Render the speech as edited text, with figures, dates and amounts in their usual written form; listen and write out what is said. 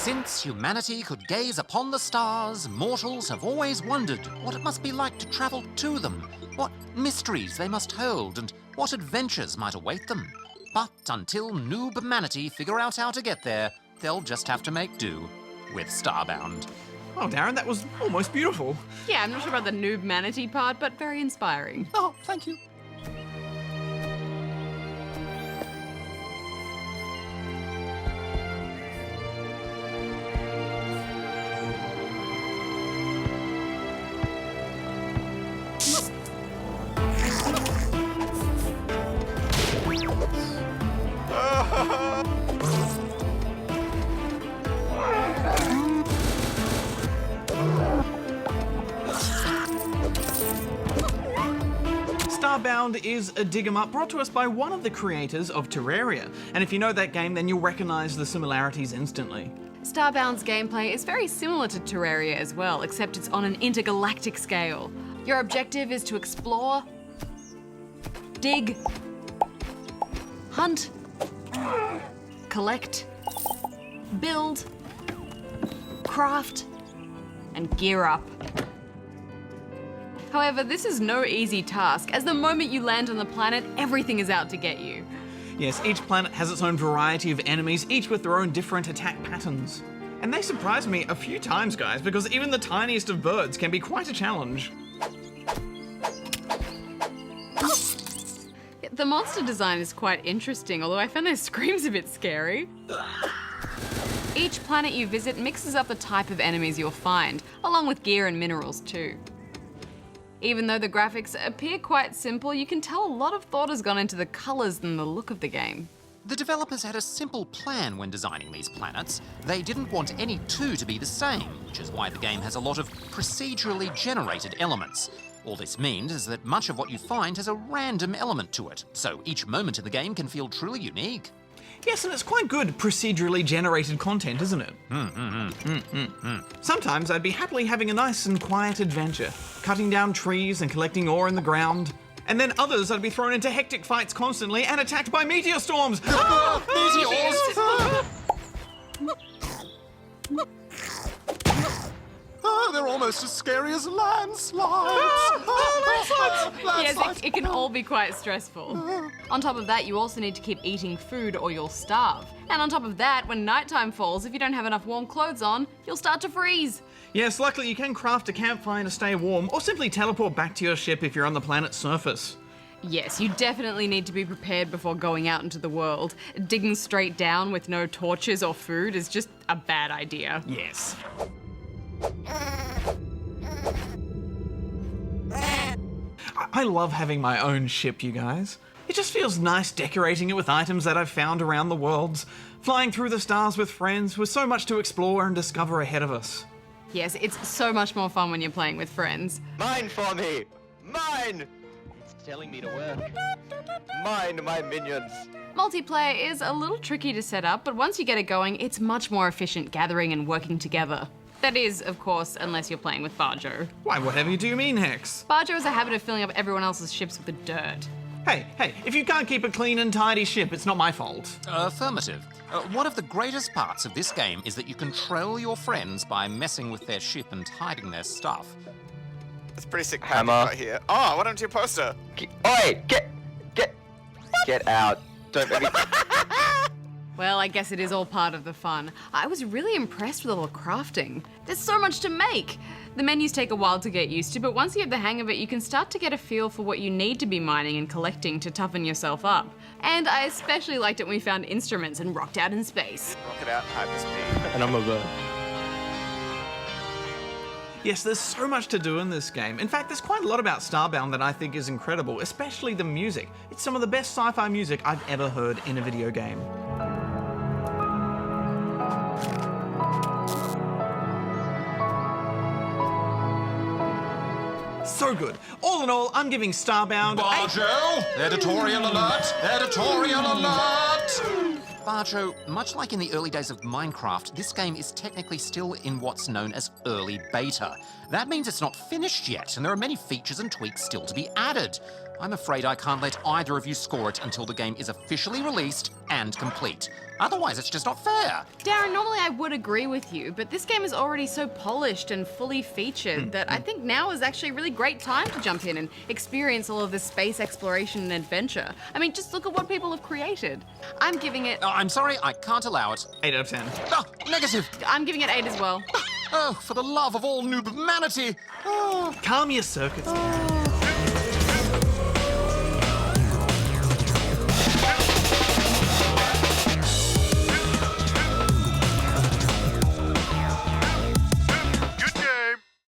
Since humanity could gaze upon the stars, mortals have always wondered what it must be like to travel to them, what mysteries they must hold, and what adventures might await them. But until noob-manity figure out how to get there, they'll just have to make do with Starbound. Oh, Darren, that was almost beautiful. Yeah, I'm not sure about the noob-manity part, but very inspiring. Oh, thank you. Starbound is a dig-em-up brought to us by one of the creators of Terraria, and if you know that game, then you'll recognise the similarities instantly. Starbound's gameplay is very similar to Terraria as well, except it's on an intergalactic scale. Your objective is to explore, dig, hunt, collect, build, craft, and gear up. However, this is no easy task, as the moment you land on the planet, everything is out to get you. Yes, each planet has its own variety of enemies, each with their own different attack patterns. And they surprised me a few times, guys, because even the tiniest of birds can be quite a challenge. The monster design is quite interesting, although I find their screams a bit scary. Each planet you visit mixes up the type of enemies you'll find, along with gear and minerals too. Even though the graphics appear quite simple, you can tell a lot of thought has gone into the colours and the look of the game. The developers had a simple plan when designing these planets. They didn't want any two to be the same, which is why the game has a lot of procedurally generated elements. All this means is that much of what you find has a random element to it, so each moment in the game can feel truly unique. Yes, and it's quite good procedurally generated content, isn't it? Sometimes I'd be happily having a nice and quiet adventure, cutting down trees and collecting ore in the ground. And then others I'd be thrown into hectic fights constantly and attacked by meteor storms. They're almost as scary as landslides. Yes, it can all be quite stressful. On top of that, you also need to keep eating food or you'll starve. And on top of that, when nighttime falls, if you don't have enough warm clothes on, you'll start to freeze. Yes, luckily you can craft a campfire to stay warm, or simply teleport back to your ship if you're on the planet's surface. Yes, you definitely need to be prepared before going out into the world. Digging straight down with no torches or food is just a bad idea. Yes. I love having my own ship, you guys. It just feels nice decorating it with items that I've found around the world, flying through the stars with friends with so much to explore and discover ahead of us. Yes, it's so much more fun when you're playing with friends. Mine for me! Mine! It's telling me to work. Mine, my minions. Multiplayer is a little tricky to set up, but once you get it going, it's much more efficient gathering and working together. That is, of course, unless you're playing with Barjo. Why, whatever do you mean, Hex? Barjo has a habit of filling up everyone else's ships with the dirt. Hey, if you can't keep a clean and tidy ship, it's not my fault. Affirmative. One of the greatest parts of this game is that you control your friends by messing with their ship and hiding their stuff. It's pretty sick Hammer. right here. Oh, what happened to your poster? Oi! Get out. Don't let me... Well, I guess it is all part of the fun. I was really impressed with all the crafting. There's so much to make. The menus take a while to get used to, but once you have the hang of it, you can start to get a feel for what you need to be mining and collecting to toughen yourself up. And I especially liked it when we found instruments and rocked out in space. Rocket out, hyperspeed. And I'm a bird. Yes, there's so much to do in this game. In fact, there's quite a lot about Starbound that I think is incredible, especially the music. It's some of the best sci-fi music I've ever heard in a video game. So good. All in all, I'm giving Starbound Barjo! Editorial alert! Editorial alert! Barjo, much like in the early days of Minecraft, this game is technically still in what's known as early beta. That means it's not finished yet, and there are many features and tweaks still to be added. I'm afraid I can't let either of you score it until the game is officially released and complete. Otherwise, it's just not fair. Darren, normally I would agree with you, but this game is already so polished and fully featured that I think now is actually a really great time to jump in and experience all of this space exploration and adventure. I mean, just look at what people have created. I'm giving it... Oh, I'm sorry, I can't allow it. 8 out of 10. Oh, negative. I'm giving it 8 as well. Oh, for the love of all noob humanity. Oh. Calm your circuits.